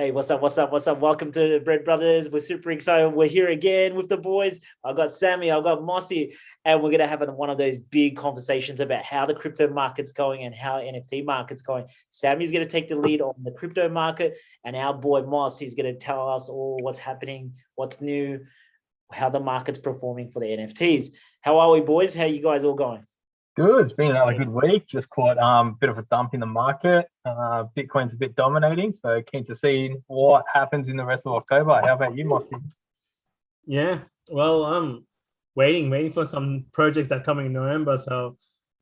Hey, what's up? What's up? What's up? Welcome to Bread Brothers. We're super excited. We're here again with the boys. I've got Sammy, I've got Mossy, and we're gonna have one of those big conversations about how the crypto market's going and how NFT market's going. Sammy's gonna take the lead on the crypto market, and our boy Moss is gonna tell us all what's happening, what's new, how the market's performing for the NFTs. How are we, boys? How are you guys all going? Good. It's been another good week. Just caught a bit of a dump in the market. Bitcoin's a bit dominating, so keen to see what happens in the rest of October. How about you, Mossy? Yeah, well, I'm waiting for some projects that are coming in November, so I'm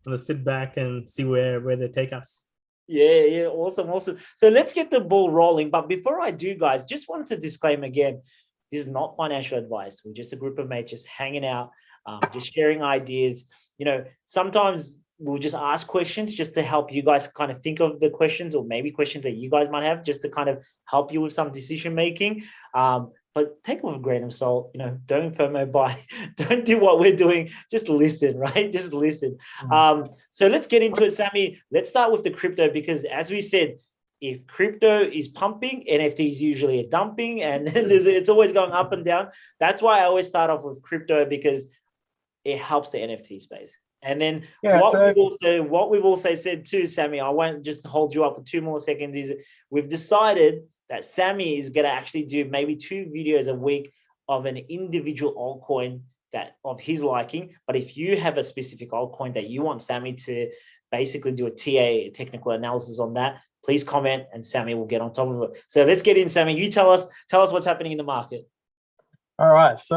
gonna sit back and see where they take us. Yeah, awesome. So let's get the ball rolling. But before I do, guys, just wanted to disclaim again, this is not financial advice. We're just a group of mates just hanging out, just sharing ideas. You know, sometimes we'll just ask questions just to help you guys kind of think of the questions, or maybe questions that you guys might have, just to kind of help you with some decision making. But take it with a grain of salt. You know, don't FOMO buy, don't do what we're doing. Just listen, right? Just listen. So let's get into it, Sammy. Let's start with the crypto, because as we said, if crypto is pumping, NFTs usually are dumping, and then it's always going up and down. That's why I always start off with crypto, because it helps the NFT space. And then what we've also said too, Sammy, I won't just hold you up for 2 more seconds, is we've decided that Sammy is going to actually do maybe 2 videos a week of an individual altcoin that of his liking. But if you have a specific altcoin that you want Sammy to basically do a TA, technical analysis on that, please comment and Sammy will get on top of it. So let's get in, Sammy. You tell us what's happening in the market. All right. So,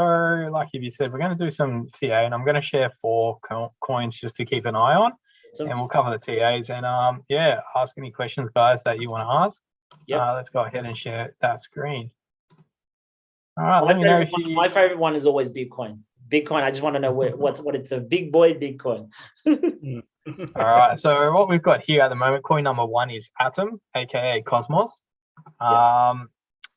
like you said, we're going to do some TA, and I'm going to share 4 coins just to keep an eye on, and we'll cover the TAs. And yeah, ask any questions, guys, that you want to ask. Yeah. Let's go ahead and share that screen. All right. Let me know if you... My favorite one is always Bitcoin. Bitcoin. I just want to know what it's the big boy Bitcoin. All right. So what we've got here at the moment, coin number 1 is Atom, aka Cosmos.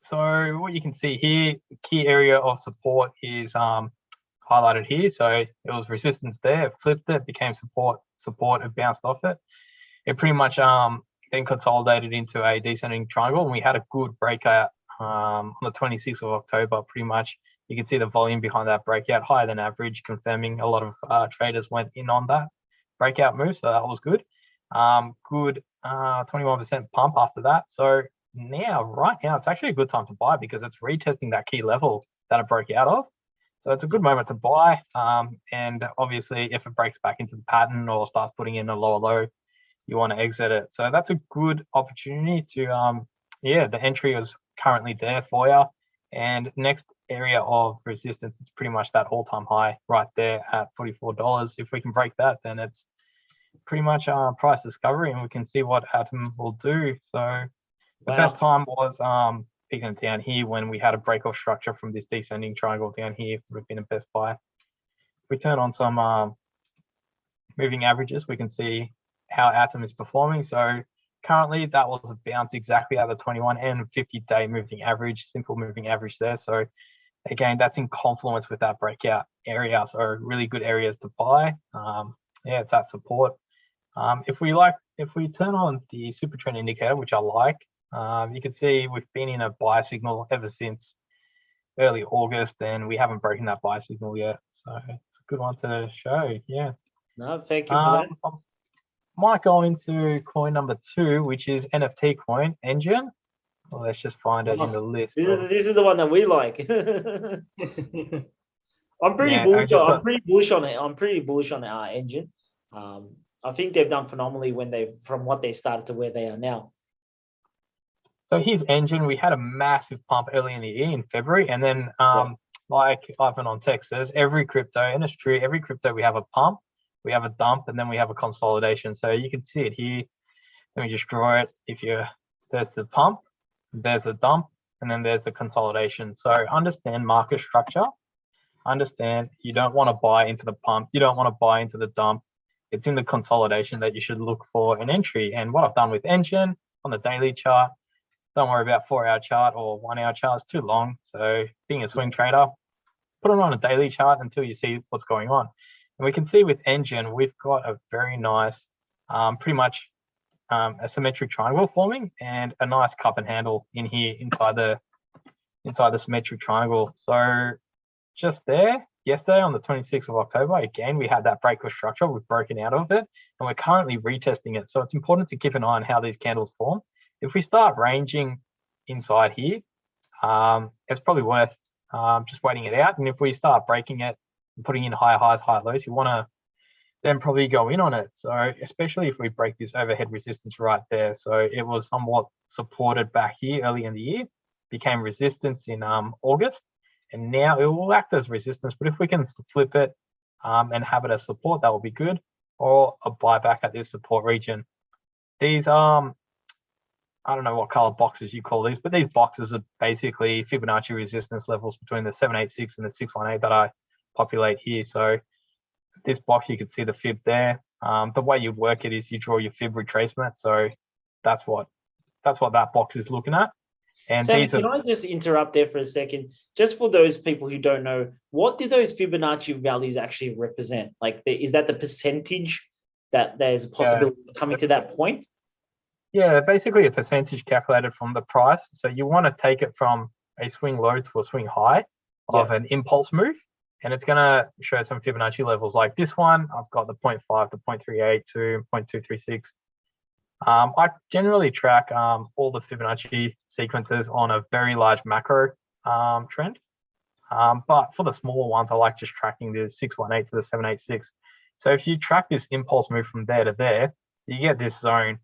So what you can see here, the key area of support is highlighted here. So it was resistance there, it flipped it, became support, it bounced off it. It pretty much then consolidated into a descending triangle, and we had a good breakout on the 26th of October. Pretty much you can see the volume behind that breakout, higher than average, confirming a lot of traders went in on that breakout move, so that was good. Good 21% pump after that. So right now it's actually a good time to buy, because it's retesting that key level that it broke out of. So it's a good moment to buy. And obviously if it breaks back into the pattern or starts putting in a lower low, you want to exit it. So that's a good opportunity to the entry is currently there for you. And next area of resistance is pretty much that all-time high right there at $44. If we can break that, then it's pretty much price discovery, and we can see what Atom will do. So the best time was picking it down here when we had a break of structure from this descending triangle down here. Would have been the best buy. If we turn on some moving averages, we can see how Atom is performing. So currently that was a bounce exactly at the 21 and 50-day moving average, simple moving average there. So again, that's in confluence with that breakout area. So really good areas to buy. Yeah, it's that support. If we turn on the super trend indicator, which I like, you can see we've been in a buy signal ever since early August, and we haven't broken that buy signal yet. So it's a good one to show. Yeah. No, thank you for that. Might go into coin number 2, which is NFT coin, ENJIN. Well, let's just find it in the list. This is the one that we like. I'm pretty bullish on it. I'm pretty bullish on our ENJIN. I think they've done phenomenally from what they started to where they are now. So here's ENJIN. We had a massive pump early in the year in February, and then like Ivan on text says, every crypto, and it's true, every crypto we have a pump, we have a dump, and then we have a consolidation. So you can see it here. Let me just draw it. There's the pump, there's the dump, and then there's the consolidation. So understand market structure. Understand you don't want to buy into the pump, you don't want to buy into the dump. It's in the consolidation that you should look for an entry. And what I've done with ENJIN on the daily chart, don't worry about 4-hour chart or 1-hour chart, it's too long. So being a swing trader, put it on a daily chart until you see what's going on. And we can see with ENJIN, we've got a very nice, pretty much a symmetric triangle forming and a nice cup and handle in here inside the symmetric triangle. So just there, yesterday on the 26th of October, again, we had that break of structure. We've broken out of it and we're currently retesting it. So it's important to keep an eye on how these candles form. If we start ranging inside here, it's probably worth just waiting it out. And if we start breaking it and putting in higher highs, higher lows, you want to then probably go in on it. So especially if we break this overhead resistance right there. So it was somewhat supported back here early in the year, became resistance in August, and now it will act as resistance. But if we can flip it and have it as support, that will be good, or a buyback at this support region. These I don't know what color boxes you call these, but these boxes are basically Fibonacci resistance levels between the 786 and the 618 that I populate here. So this box, you can see the fib there. The way you work it is you draw your fib retracement. So that's what that box is looking at. And Sammy, can I just interrupt there for a second? Just for those people who don't know, what do those Fibonacci values actually represent? Like, is that the percentage that there's a possibility of coming to that point? Yeah, basically a percentage calculated from the price. So you want to take it from a swing low to a swing high of an impulse move. And it's going to show some Fibonacci levels like this one. I've got the 0.5 to 0.38 to 0.236. I generally track all the Fibonacci sequences on a very large macro trend. But for the smaller ones, I like just tracking the 618 to the 786. So if you track this impulse move from there to there, you get this zone.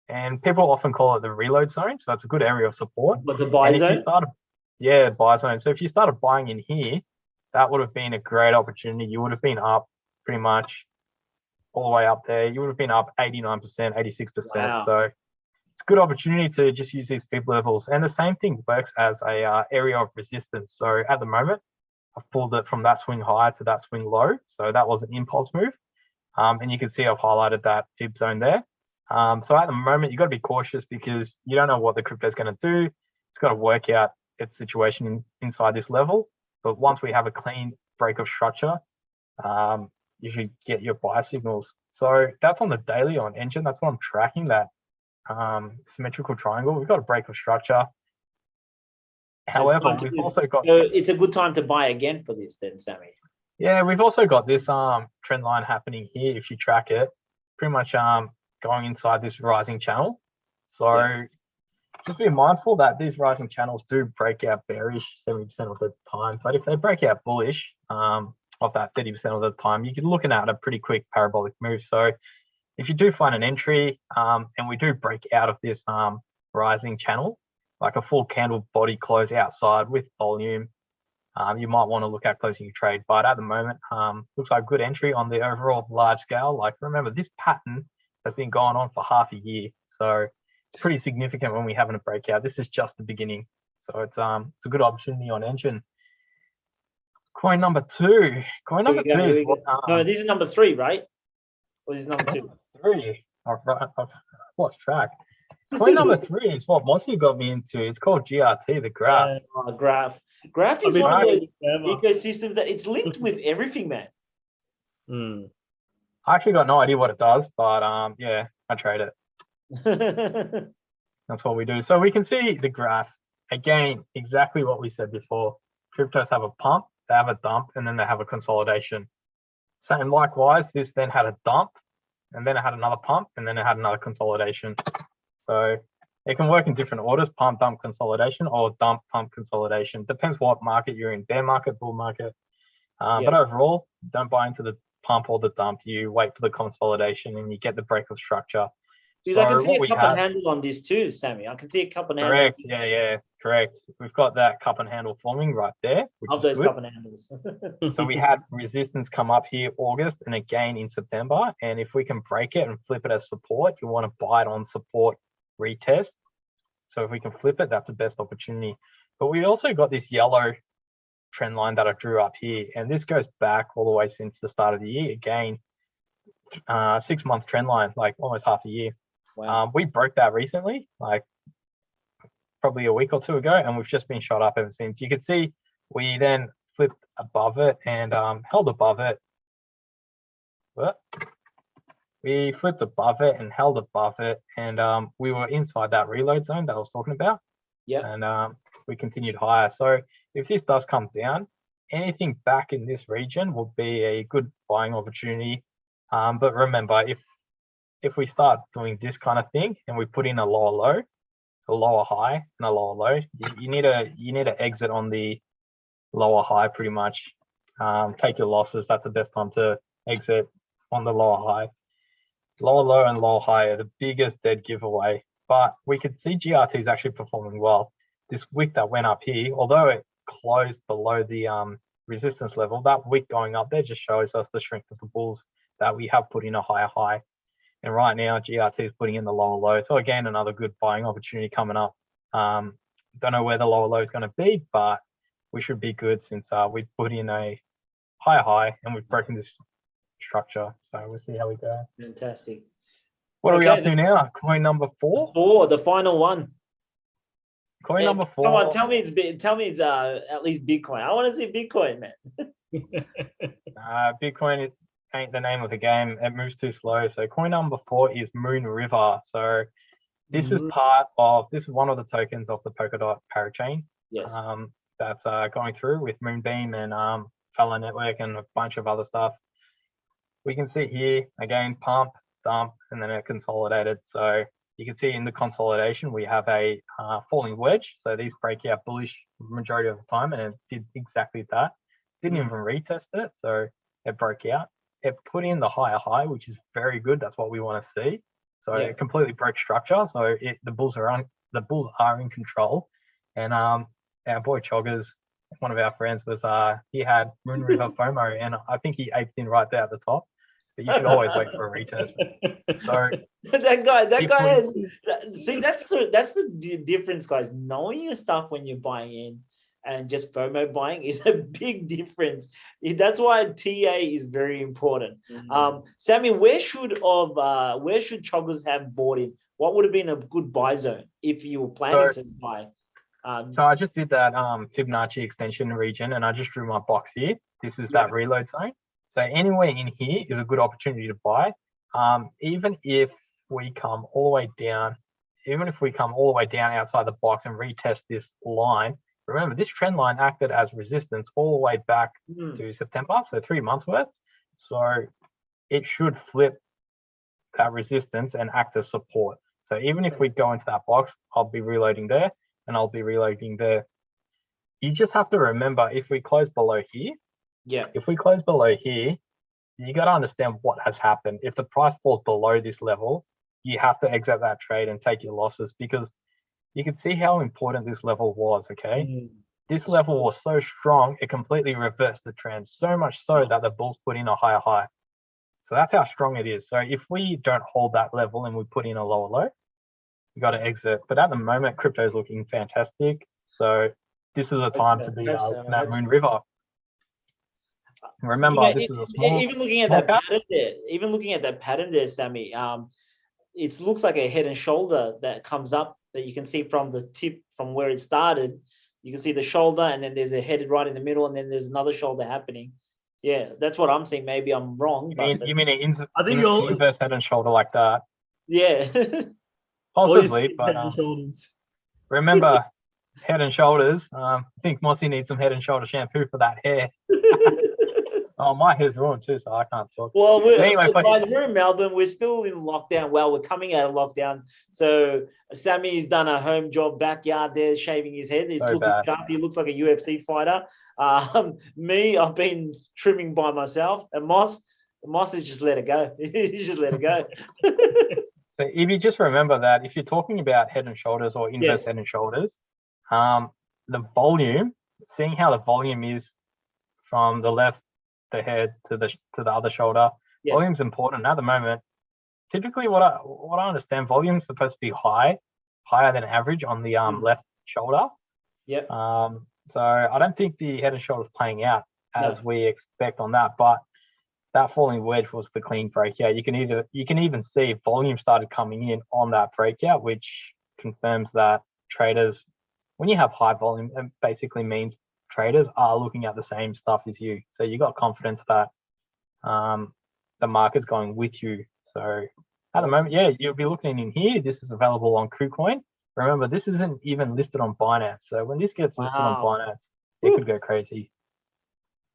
And people often call it the reload zone. So it's a good area of support. But the buy zone? Buy zone. So if you started buying in here, that would have been a great opportunity. You would have been up pretty much all the way up there. You would have been up 89%, 86%. Wow. So it's a good opportunity to just use these fib levels. And the same thing works as a area of resistance. So at the moment, I've pulled it from that swing high to that swing low. So that was an impulse move. And you can see I've highlighted that fib zone there. So at the moment, you've got to be cautious because you don't know what the crypto is going to do. It's got to work out its situation inside this level. But once we have a clean break of structure, you should get your buy signals. So that's on the daily on ENJIN. That's what I'm tracking, that symmetrical triangle. We've got a break of structure. However, we've also got... So it's a good time to buy again for this then, Sammy. Yeah, we've also got this trend line happening here. If you track it, pretty much going inside this rising channel. So just be mindful that these rising channels do break out bearish 70% of the time. But if they break out bullish of that 30% of the time, you can looking at a pretty quick parabolic move. So if you do find an entry and we do break out of this rising channel, like a full candle body close outside with volume, you might want to look at closing your trade. But at the moment, looks like good entry on the overall large scale. Like, remember, this pattern has been going on for half a year. So it's pretty significant when we having a breakout. This is just the beginning. So it's a good opportunity on ENJIN. Coin number two. Coin number two is what, no, this is number 3, right? Or is this number 2? 3. I've lost track. Coin number 3 is what Mossy got me into. It's called GRT, the graph. Graph. Graph is one of the ecosystems that it's linked with everything, man. I actually got no idea what it does, but yeah, I trade it. That's what we do. So we can see the graph. Again, exactly what we said before. Cryptos have a pump, they have a dump, and then they have a consolidation. So, and likewise, this then had a dump, and then it had another pump, and then it had another consolidation. So it can work in different orders: pump, dump, consolidation, or dump, pump, consolidation. Depends what market you're in, bear market, bull market. But overall, don't buy into the pump or the dump. You wait for the consolidation and you get the break of structure. Because I can see a cup and handle on this too, Sammy. I can see a cup and handle. Correct. Yeah, correct. We've got that cup and handle forming right there. Of those cup and handles. So we had resistance come up here August and again in September. And if we can break it and flip it as support, you want to buy it on support retest. So if we can flip it, that's the best opportunity. But we also got this yellow trend line that I drew up here. And this goes back all the way since the start of the year. Again, 6-month trend line, like almost half a year. Wow. We broke that recently, like probably a week or two ago, and we've just been shot up ever since. You can see we then flipped above it and held above it. Well, We flipped above it and held above it, and we were inside that reload zone that I was talking about. Yeah. And we continued higher. So if this does come down, anything back in this region will be a good buying opportunity. But remember, if we start doing this kind of thing and we put in a lower low, a lower high, and a lower low, you need to exit on the lower high pretty much. Take your losses. That's the best time to exit on the lower high. Lower low and lower high are the biggest dead giveaway, but we could see GRT is actually performing well. This wick that went up here, although it closed below the resistance level, that wick going up there just shows us the strength of the bulls that we have put in a higher high. And right now GRT is putting in the lower low. So again, another good buying opportunity coming up. Don't know where the lower low is going to be, but we should be good since we put in a higher high and we've broken this structure. So we'll see how we go. Fantastic. What are we up to now? Coin number 4? The final one. Coin number 4. Come on, tell me it's at least Bitcoin. I want to see Bitcoin, man. Bitcoin ain't the name of the game. It moves too slow. So coin number 4 is Moon River. So this is one of the tokens of the Polkadot parachain. Yes. That's going through with Moonbeam and Fellow Network and a bunch of other stuff. We can see here again, pump, dump, and then it consolidated. So you can see in the consolidation, we have a falling wedge. So these break out bullish majority of the time, and it did exactly that. Didn't even retest it, so it broke out. It put in the higher high, which is very good. That's what we want to see. So it completely broke structure. So the bulls are in control. And our boy Choggers, one of our friends, he had Moon River FOMO, and I think he aped in right there at the top. But you should always wait for a retest. So that guy has. See, that's the difference, guys. Knowing your stuff when you're buying in and just FOMO buying is a big difference. That's why TA is very important. Sammy, where should Choggers have bought in? What would have been a good buy zone if you were planning to buy? So I just did that Fibonacci extension region, and I just drew my box here. This is that reload zone. So anywhere in here is a good opportunity to buy. Even if we come all the way down, outside the box and retest this line, remember this trend line acted as resistance all the way back to September, so 3 months worth. So it should flip that resistance and act as support. So even if we go into that box, I'll be reloading there and I'll be reloading there. You just have to remember, if we close below here, you got to understand what has happened. If the price falls below this level, you have to exit that trade and take your losses, because you can see how important this level was, okay? This level was so strong, it completely reversed the trend, so much so that the bulls put in a higher high. So that's how strong it is. So if we don't hold that level and we put in a lower low, you got to exit. But at the moment, crypto is looking fantastic. So this is a time to be looking at Moon River. Remember, this is a small. Even looking at that pattern there, Sammy, it looks like a head and shoulder that comes up that you can see from the tip, from where it started. You can see the shoulder, and then there's a head right in the middle, and then there's another shoulder happening. Yeah, that's what I'm saying. Maybe I'm wrong. You mean an inverse head and shoulder like that? Yeah. Possibly, but remember, head and shoulders. I think Mossy needs some head and shoulder shampoo for that hair. Oh, my hair's ruined too, so I can't talk. Well, guys, we're in Melbourne. We're still in lockdown. Well, we're coming out of lockdown. So Sammy's done a home job backyard there, shaving his head. It's looking sharp. He looks like a UFC fighter. Me, I've been trimming by myself. And Moss has just let it go. He's just let it go. So if you just remember that, if you're talking about head and shoulders or inverse head and shoulders, the volume, seeing how the volume is from the left, the head to the other shoulder, volume's important. At the moment, typically what I understand, volume's supposed to be higher than average on the left shoulder. Yep. So I don't think the head and shoulders playing out as we expect on that, but that falling wedge was the clean breakout. You can even see volume started coming in on that breakout, which confirms that traders, when you have high volume, it basically means traders are looking at the same stuff as you. So you got confidence that the market's going with you. So at the moment, yeah, you'll be looking in here. This is available on KuCoin. Remember, this isn't even listed on Binance. So when this gets listed on Binance, it could go crazy.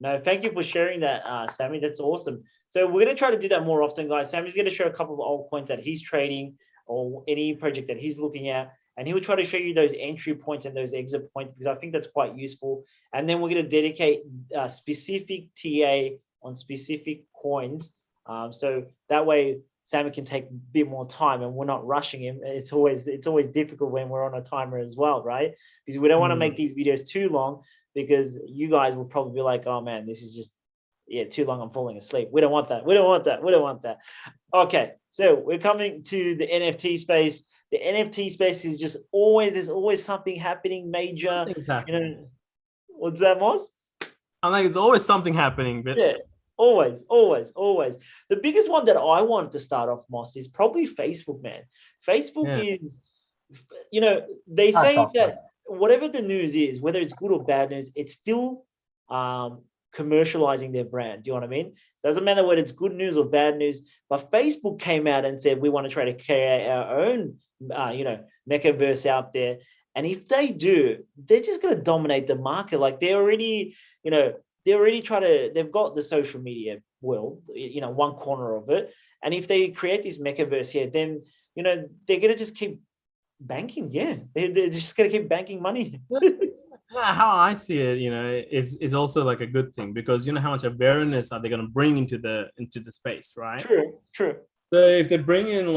No, thank you for sharing that, Sammy. That's awesome. So we're going to try to do that more often, guys. Sammy's going to share a couple of altcoins that he's trading or any project that he's looking at. And he will try to show you those entry points and those exit points, because I think that's quite useful. And then we're going to dedicate specific TA on specific coins. So that way Sammy can take a bit more time and we're not rushing him. It's always difficult when we're on a timer as well, right? Because we don't want to make these videos too long, because you guys will probably be like, oh man, this is just, too long, I'm falling asleep. We don't want that. We don't want that. We don't want that. Okay, so we're coming to the NFT space. The NFT space is just there's always something happening major. You know, what's that, Moss? I'm like, it's always something happening, but yeah, always. The biggest one that I wanted to start off, Moss, is probably Facebook, man. Facebook is, you know, they say that whatever the news is, whether it's good or bad news, it's still commercializing their brand. Do you know what I mean? Doesn't matter whether it's good news or bad news. But Facebook came out and said we want to try to create our own, metaverse out there. And if they do, they're just going to dominate the market. Like they've got the social media world, one corner of it. And if they create this metaverse here, then they're going to just keep banking. Yeah, they're just going to keep banking money. How I see it, is also like a good thing, because how much awareness are they going to bring into the space, right? True. So if they bring in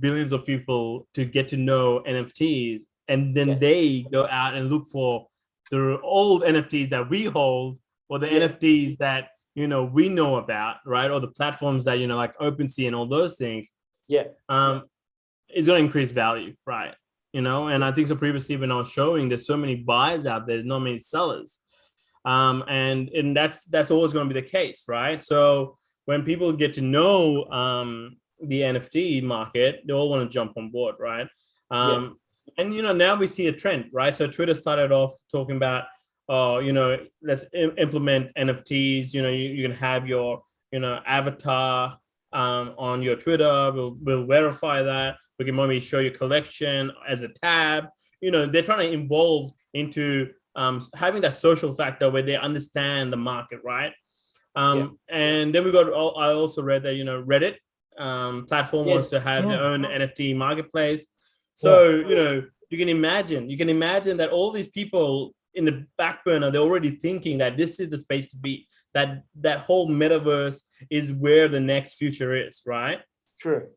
billions of people to get to know NFTs, and then they go out and look for the old NFTs that we hold, or the NFTs that we know about, right? Or the platforms that like OpenSea and all those things. It's going to increase value, right? And I think so previously when I was showing, there's so many buyers out there, there's not many sellers. And that's always going to be the case, right? So when people get to know the NFT market, they all want to jump on board, right? And now we see a trend, right? So Twitter started off talking about, let's implement NFTs. You can have your avatar on your Twitter. We'll verify that. We can maybe show your collection as a tab. They're trying to evolve into having that social factor where they understand the market, right? And then I also read that Reddit platform wants to have their own NFT marketplace. So you can imagine that all these people in the back burner, they're already thinking that this is the space to be, that whole metaverse is where the next future is, right? Sure.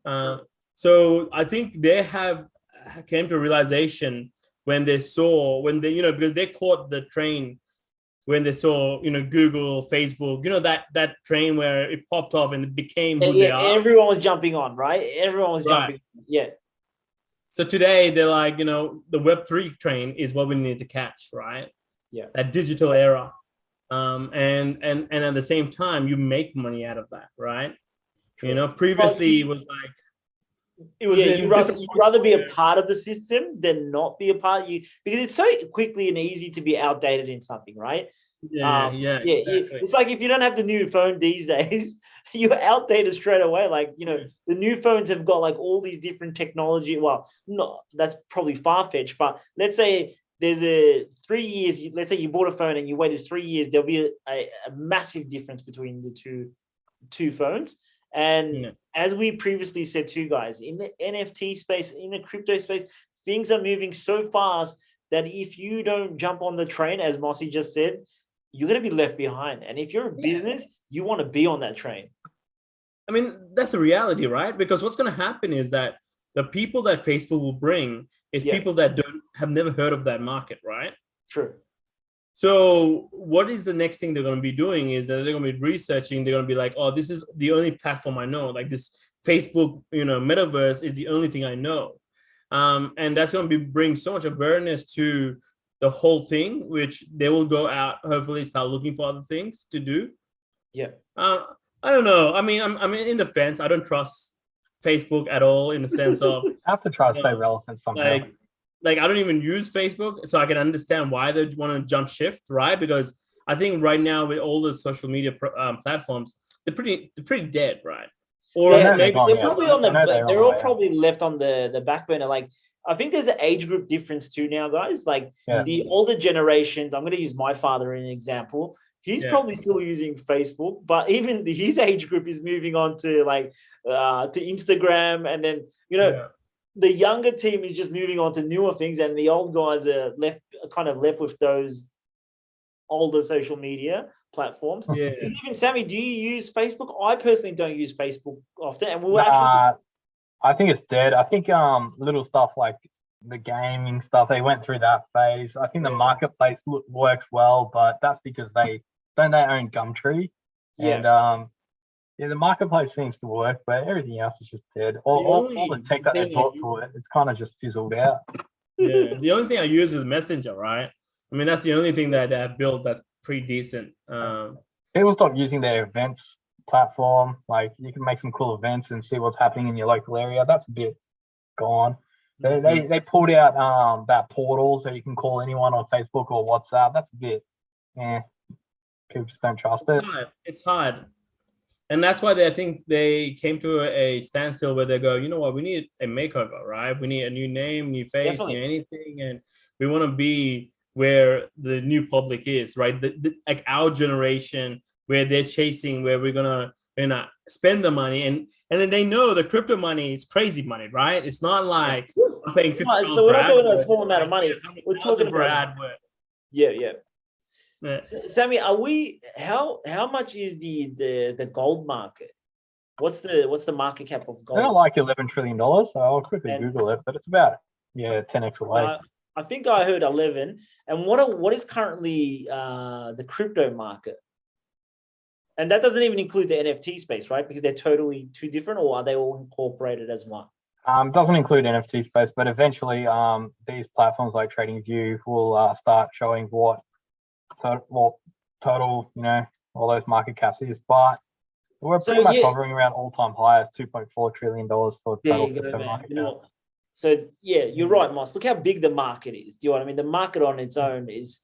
So I think they came to a realization when they because they caught the train when they saw, Google, Facebook, that train where it popped off and it became who they are. Everyone was jumping on, right? Everyone was jumping. Yeah. So today they're like, the Web3 train is what we need to catch, right? Yeah. That digital era. And at the same time, you make money out of that, right? True. Previously it was like, you'd rather be a part of the system than not be a part, because it's so quickly and easy to be outdated in something, right? Exactly. It's like if you don't have the new phone these days, you're outdated straight away. Like, the new phones have got like all these different technology. Well, no, that's probably far-fetched, but let's say there's 3 years, let's say you bought a phone and you waited 3 years, there'll be a massive difference between the two phones. And as we previously said too, guys, in the NFT space, in the crypto space, things are moving so fast that if you don't jump on the train, as Mossy just said, you're going to be left behind. And if you're a business, you want to be on that train. I mean, that's the reality, right? Because what's going to happen is that the people that Facebook will bring is people that have never heard of that market, right? True. So what is the next thing they're going to be doing is that they're going to be researching. They're going to be like, oh, this is the only platform I know. Like this Facebook, metaverse is the only thing I know. And that's going to bring so much awareness to the whole thing, which they will go out, hopefully start looking for other things to do. Yeah. I don't know. I mean, I'm in the fence. I don't trust Facebook at all in the sense of I have to try to stay relevant somehow. Like I don't even use Facebook, so I can understand why they want to jump shift, right? Because I think right now with all the social media platforms, they're pretty dead, right? Or Yeah, maybe they're probably on the. I know they're on They're the all way out. probably left on the back burner. Like I think there's an age group difference too now, guys. Like Yeah. the older generations. I'm going to use my father as an example. He's Yeah. probably still using Facebook, but even his age group is moving on to like to Instagram, and then Yeah. the younger team is just moving on to newer things, and the old guys are left with those older social media platforms. Yeah. Even Sammy, do you use Facebook? I personally don't use Facebook often, and we'll Nah, I think it's dead. I think little stuff like the gaming stuff, they went through that phase. I think the Yeah. marketplace works well, but that's because they own Gumtree, Yeah. and yeah, the marketplace seems to work, but everything else is just dead. All the tech that they brought to it, it's kind of just fizzled out. Yeah. The only thing I use is Messenger, right? I mean, that's the only thing that I built that's pretty decent. People stop using their events platform. Like you can make some cool events and see what's happening in your local area. That's a bit gone. They pulled out that portal so you can call anyone on Facebook or WhatsApp. That's a bit, people just don't trust it. It's hard. And that's why I think they came to a standstill where they go, you know what, we need a makeover, right? We need a new name, new face, Definitely. new anything. And we want to be where the new public is, right? Like our generation, where they're chasing, where we're going to spend the money. And then they know the crypto money is crazy money, right? It's not like I'm paying $50 so we're not talking for a small amount of money. We're talking for about AdWords. yeah. Yeah. Sammy, are we how much is the gold market? What's the market cap of gold? They're not like $11 trillion, so I'll quickly And- Google it, but it's about 10x away. I think I heard 11. And what is currently the crypto market? And that doesn't even include the NFT space, right? Because they're totally two different, or are they all incorporated as one? Doesn't include NFT space, but eventually these platforms like TradingView will start showing what total, all those market caps is. But we're pretty much hovering around all-time highs, $2.4 trillion for total crypto market cap. So yeah, you're right, Moss. Look how big the market is. Do you know what I mean? The market on its own is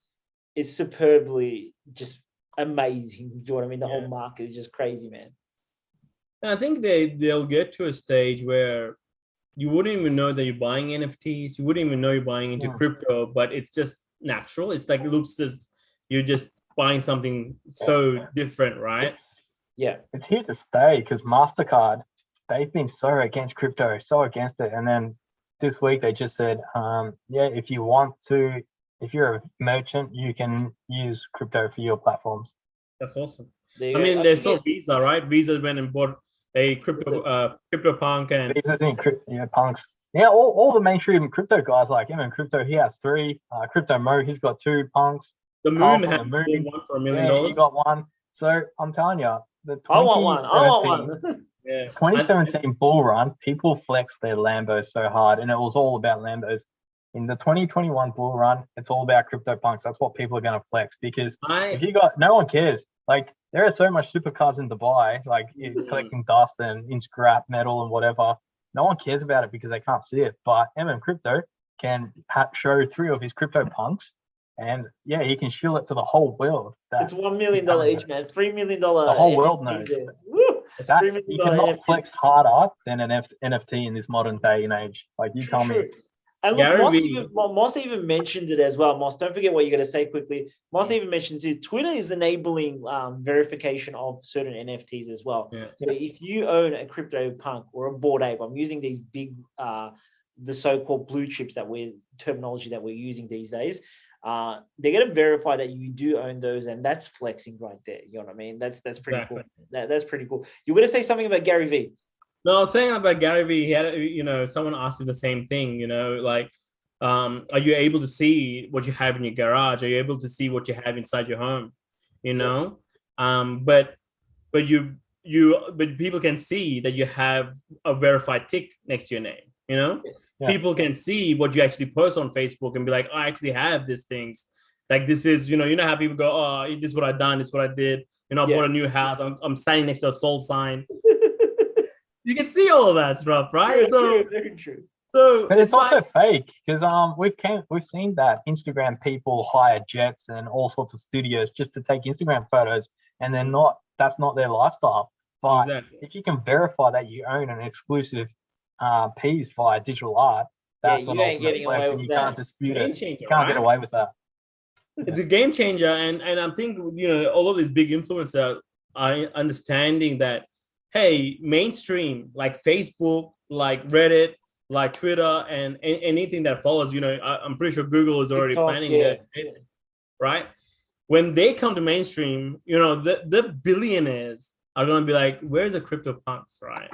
superbly just amazing. Do you know what I mean? The whole market is just crazy, man. And I think they'll get to a stage where you wouldn't even know that you're buying NFTs. You wouldn't even know you're buying into crypto, but it's just natural. It's like it looks just you're just buying something so different, right? It's here to stay because MasterCard, they've been so against crypto, so against it, and then this week they just said, if you want to, if you're a merchant, you can use crypto for your platforms. That's awesome. They saw Visa, right? Visa went and bought a Cryptopunk and Visa's in punks. Yeah, all the mainstream crypto guys like Crypto, he has 3. Crypto Mo, he's got 2 punks. The Moon had one for $1 million. Yeah, he got 1. So I'm telling you, I want one. Yeah. 2017 bull run, people flexed their Lambos so hard, and it was all about Lambos. In the 2021 bull run, it's all about CryptoPunks. That's what people are going to flex because if you got, no one cares. Like there are so much supercars in Dubai, like collecting dust and in scrap metal and whatever. No one cares about it because they can't see it. But Crypto can show 3 of his CryptoPunks, and he can shill it to the whole world. It's $1 million each, man. $3 million. The whole world knows. You cannot flex harder than an NFT in this modern day and age. Like you tell me. And look, Moss even mentioned it as well. Moss, don't forget what you're going to say quickly. Moss even mentions it. Twitter is enabling verification of certain NFTs as well. Yeah. So if you own a CryptoPunk or a Bored Ape, I'm using these big, the so-called blue chips terminology that we're using these days. They're going to verify that you do own those, and that's flexing right there. You know what I mean? That's pretty cool. That's pretty cool. You're going to say something about Gary Vee? No, I was saying about Gary Vee. He had, someone asked him the same thing. Like, are you able to see what you have in your garage? Are you able to see what you have inside your home? But people can see that you have a verified tick next to your name. People can see what you actually post on Facebook and be like, I actually have these things. Like this is, how people go, oh, this is what I've done, this is what I did. I bought a new house. I'm standing next to a sold sign. You can see all of that stuff, right? Very true. So, but it's also fake because we've seen that Instagram people hire jets and all sorts of studios just to take Instagram photos, and that's not their lifestyle. But Exactly. if you can verify that you own an exclusive piece via digital art, Yeah, that's you an ain't ultimate getting flex, away and with you can't that. dispute Game it. changer, You can't get right? away with that. It's a game changer, and I think all of these big influencers are understanding that, hey, mainstream like Facebook, like Reddit, like Twitter, and anything that follows, I'm pretty sure Google is already TikTok, planning yeah. that, right? When they come to mainstream, the billionaires are gonna be like, "Where's the Cryptopunks?" Right?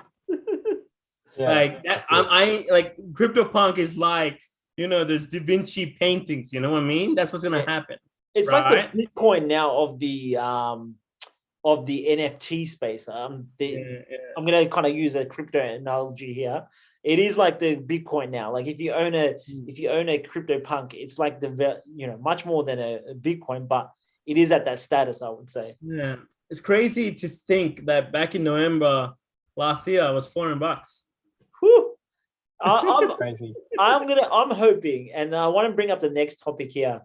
Yeah, Like that. I like Cryptopunk is like, there's Da Vinci paintings. You know what I mean? That's what's gonna happen. It's right? like the Bitcoin now of the NFT space. I'm gonna kind of use a crypto analogy here. It is like the Bitcoin now. Like if you own a CryptoPunk, it's like much more than a Bitcoin, but it is at that status, I would say. Yeah, it's crazy to think that back in November last year, it was $400. Whew. I'm crazy. I'm hoping, and I want to bring up the next topic here,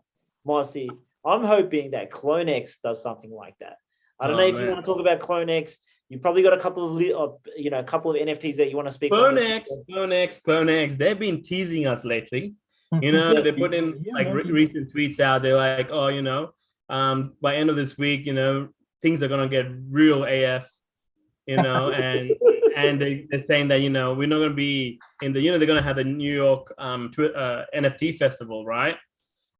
Marcy. I'm hoping that CloneX does something like that. I don't know if you want to talk about CloneX. You probably got a couple of NFTs that you want to speak on. CloneX. They've been teasing us lately. They put in like recent tweets out. They're like, oh, by end of this week, things are gonna get real AF. And they're saying that we're not gonna be in the they're gonna have the New York NFT festival, right?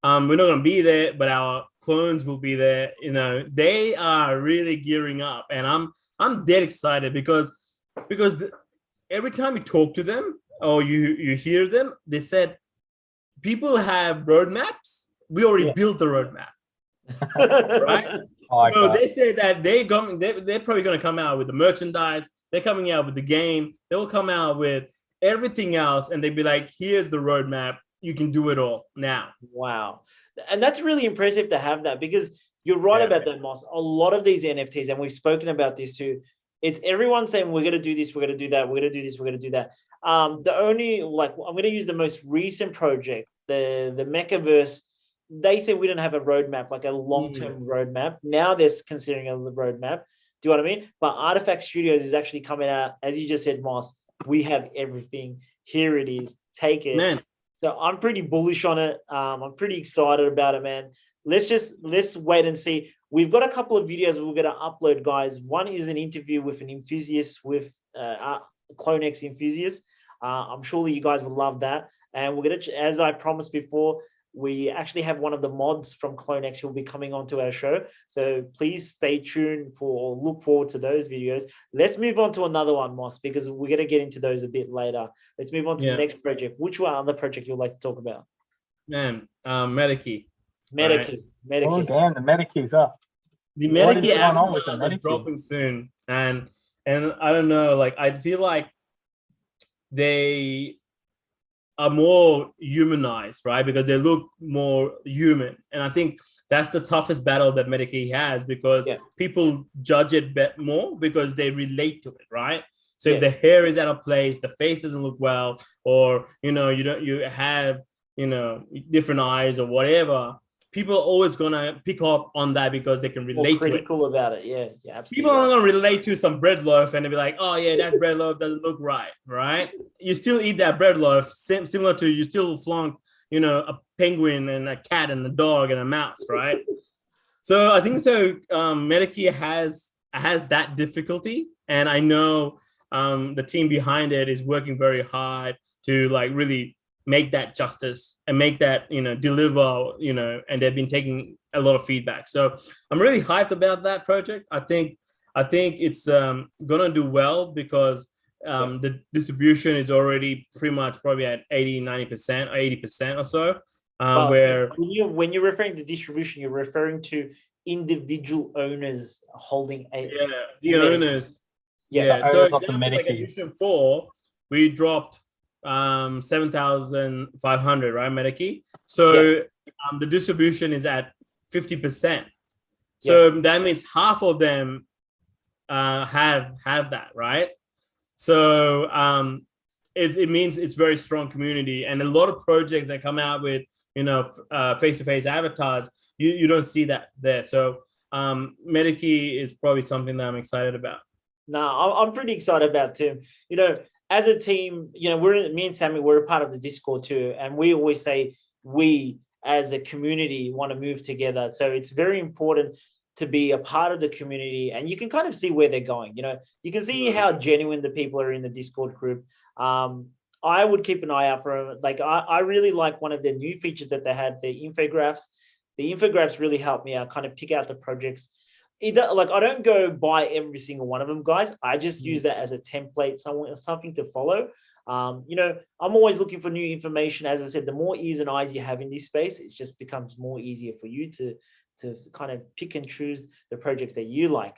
We're not going to be there, but our clones will be there. They are really gearing up, and I'm dead excited because every time you talk to them or you hear them, they said people have roadmaps. We already built the roadmap, right? So they said that they're probably going to come out with the merchandise. They're coming out with the game. They will come out with everything else, and they'd be like, "Here's the roadmap. You can do it all now." Wow. And that's really impressive to have that, because you're right about that, Moss. A lot of these NFTs, and we've spoken about this too, it's everyone saying we're going to do this, we're going to do that, we're going to do this, we're going to do that. The only, like, I'm going to use the most recent project, the Metaverse. They said we don't have a roadmap, like a long-term roadmap. Now they're considering a roadmap. Do you know what I mean? But Artifact Studios is actually coming out, as you just said, Moss. We have everything. Here it is. Take it. Man. So I'm pretty bullish on it. I'm pretty excited about it, man. Let's wait and see. We've got a couple of videos we're going to upload, guys. One is an interview with an enthusiast, with CloneX enthusiast. I'm sure that you guys would love that. And we're going to, as I promised before, we actually have one of the mods from CloneX who will be coming onto our show. So please stay tuned or look forward to those videos. Let's move on to another one, Moss, because we're going to get into those a bit later. Let's move on to the next project. Which one other project you'd like to talk about? Man, MetaKey. MetaKey. Oh, damn, the MetaKey's up. The MetaKey avatars are dropping soon. And I don't know, like, I feel like they are more humanized, right? Because they look more human. And I think that's the toughest battle that MetaKey has, because people judge it more because they relate to it, right? So if the hair is out of place, the face doesn't look well, or you have different eyes or whatever, people are always gonna pick up on that because they can relate to it. Critical about it, yeah, absolutely. People are gonna relate to some bread loaf and they'll be like, "Oh yeah, that bread loaf doesn't look right?" You still eat that bread loaf, similar to you still flaunt, a penguin and a cat and a dog and a mouse, right? So I think so. MetaKey has that difficulty, and I know the team behind it is working very hard to like really make that justice and make that deliver, and they've been taking a lot of feedback. So I'm really hyped about that project. I think it's gonna do well because the distribution is already pretty much probably at 80-90% or 80% or so. Where when you're referring to distribution, you're referring to individual owners holding the owners. So example, like edition 4, we dropped 7,500, right, MetaKey? So the distribution is at 50%. So that means half of them have that, right? So it means it's very strong community, and a lot of projects that come out with face-to-face avatars, you don't see that there. So MetaKey is probably something that I'm excited about. No, I'm pretty excited about Tim. You know, as a team, you know, me and Sammy, we're a part of the Discord too, and we always say we as a community want to move together. So it's very important to be a part of the community, and you can kind of see where they're going. You know, you can see how genuine the people are in the Discord group. I would keep an eye out for like I really like one of the new features that they had, the infographics. The infographics really helped me out, kind of pick out the projects. Like I don't go buy every single one of them, guys. I just use that as a template, something to follow. You know, I'm always looking for new information. As I said, the more ears and eyes you have in this space, it just becomes more easier for you to kind of pick and choose the projects that you like.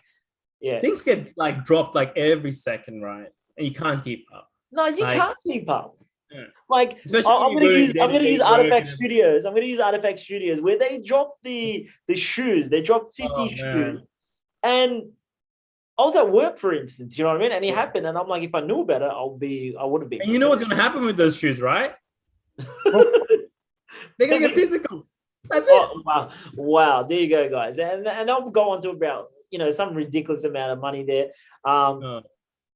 Yeah. Things get like dropped like every second, right? And you can't keep up. No, you can't keep up. Yeah. Like I'm gonna use Artifact Studios. I'm gonna use Artifact Studios where they drop the shoes. They drop 50 shoes. Man. And I was at work, for instance, you know what I mean? And it happened. And I'm like, if I knew about it, I would have been. And you know what's gonna happen with those shoes, right? They're gonna get physical. That's it. Wow. There you go, guys. And I'll go on to about, you know, some ridiculous amount of money there.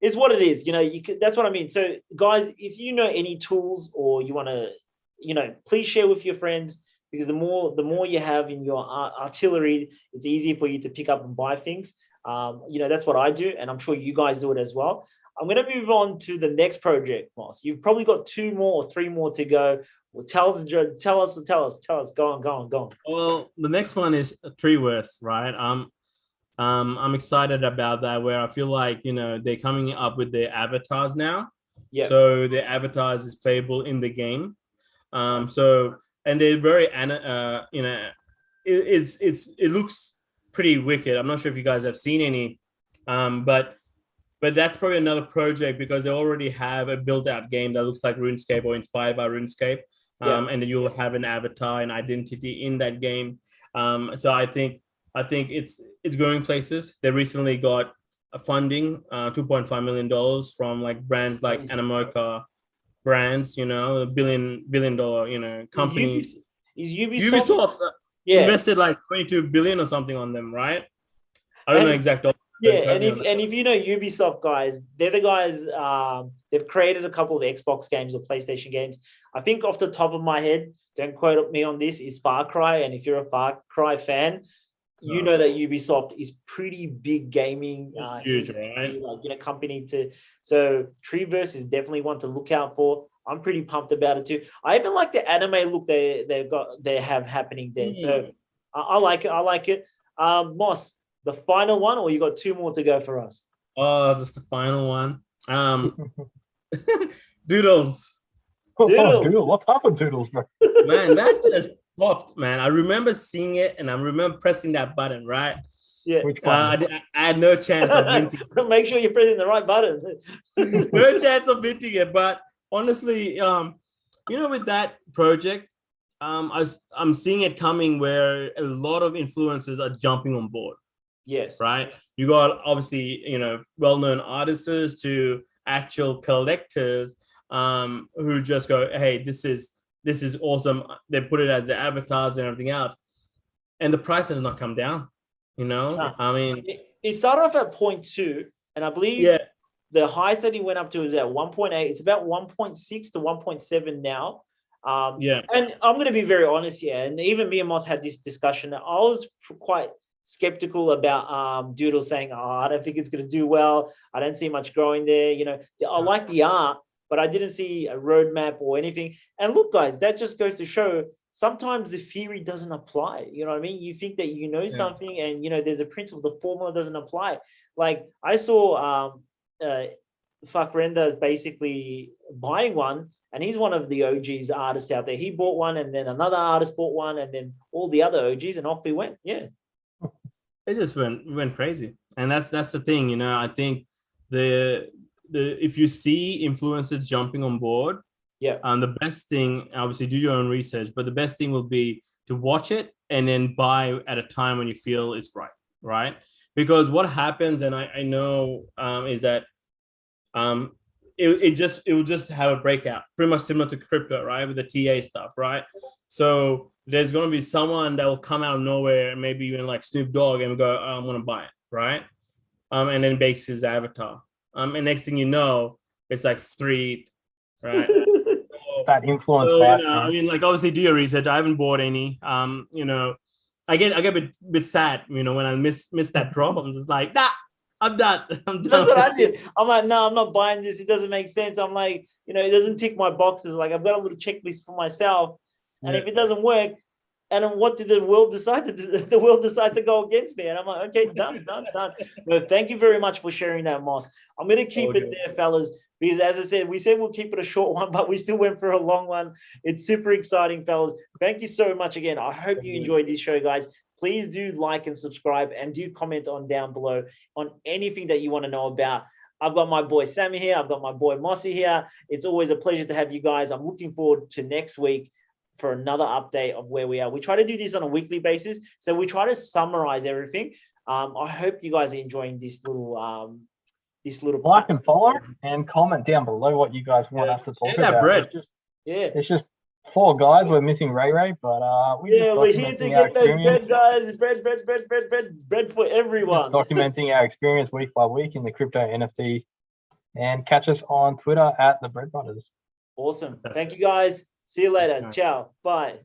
Is what it is. You know, that's what I mean. So guys, if you know any tools or you want to, you know, please share with your friends, because the more you have in your artillery, it's easier for you to pick up and buy things. You know, that's what I do, and I'm sure you guys do it as well. I'm going to move on to the next project, Moss. You've probably got 2 more or 3 more to go. Well, tell us. Go on. Well, the next one is TreeVerse, right? I'm excited about that, where I feel like, you know, they're coming up with their avatars now. Yeah. So their avatars is playable in the game. And they're very, you know, it looks pretty wicked. I'm not sure if you guys have seen any, but that's probably another project, because they already have a built-out game that looks like RuneScape or inspired by RuneScape, and you'll have an avatar and identity in that game. So I think it's going places. They recently got a funding, $2.5 million from like brands like Animoca brands, you know, $1 billion, you know, companies. Is Ubisoft invested like 22 billion or something on them, right? I don't know exactly. Yeah, and if you know Ubisoft, guys, they're the guys. They've created a couple of Xbox games or PlayStation games. I think off the top of my head, don't quote me on this, is Far Cry. And if you're a Far Cry fan, you know that Ubisoft is pretty big gaming, huge, right? Like, you know, company to. So TreeVerse is definitely one to look out for. I'm pretty pumped about it too. I even like the anime look they have happening there. So I like it. Moss, the final one, or you got 2 more to go for us? Oh, that's the final one. Doodles. Doodles. What's happened, Doodles, bro? Man, that just popped, man. I remember seeing it, and I remember pressing that button, right? Yeah. Which button? I had no chance of minting it. Make sure you're pressing the right button. No chance of minting it, but honestly, you know, with that project, I'm seeing it coming where a lot of influencers are jumping on board. Yes. Right. You got obviously, you know, well-known artists to actual collectors who just go, hey, this is awesome. They put it as their avatars and everything else, and the price has not come down. You know, No. I mean, it started off at 0.2, and I believe the highest that he went up to is at 1.8. It's about 1.6 to 1.7 now. And I'm going to be very honest here, and even me and Moss had this discussion. I was quite skeptical about Doodle saying, I don't think it's going to do well. I don't see much growing there. You know, I like the art, but I didn't see a roadmap or anything. And look, guys, that just goes to show sometimes the theory doesn't apply. You know what I mean? You think that you know something, and, you know, there's a principle, the formula doesn't apply. Like I saw Fuck Render basically buying one, and he's one of the OGs artists out there. He bought one, and then another artist bought one, and then all the other OGs, and off we went. Yeah. It just went crazy. And that's the thing, you know. I think the if you see influencers jumping on board, the best thing, obviously do your own research, but the best thing will be to watch it and then buy at a time when you feel it's right? Because what happens, and I know, is that it will just have a breakout, pretty much similar to crypto, right? With the TA stuff, right? So there's going to be someone that will come out of nowhere, maybe even like Snoop Dogg, and go, oh, I'm going to buy it, right? and then bakes his avatar. And next thing you know, it's like 3 ETH, right? It's that influence. So, part, I mean, like, obviously do your research. I haven't bought any. I get a bit sad, when I miss that drop. I'm just like, nah, I'm done. I'm done. That's what I did. I'm like, no, I'm not buying this. It doesn't make sense. I'm like, it doesn't tick my boxes. Like, I've got a little checklist for myself, and if it doesn't work, and then what did the world decide to do? The world decides to go against me, and I'm like, okay, done. But thank you very much for sharing that, Moss. I'm gonna keep it there, fellas, because as I said, we said we'll keep it a short one, but we still went for a long one. It's super exciting, fellas. Thank you so much again. I hope you enjoyed this show, guys. Please do like and subscribe, and do comment on down below on anything that you want to know about. I've got my boy Sammy here. I've got my boy Mossy here. It's always a pleasure to have you guys. I'm looking forward to next week for another update of where we are. We try to do this on a weekly basis, so we try to summarize everything. I hope you guys are enjoying this little like and follow and comment down below what you guys want us to talk about. Bread. It's just 4 guys. We're missing Ray, but we're here to get those bread, guys. Bread for everyone. Just documenting our experience week by week in the crypto NFT, and catch us on Twitter at the Bread Brothers. Awesome. Thank you, guys. See you later. Ciao. Bye.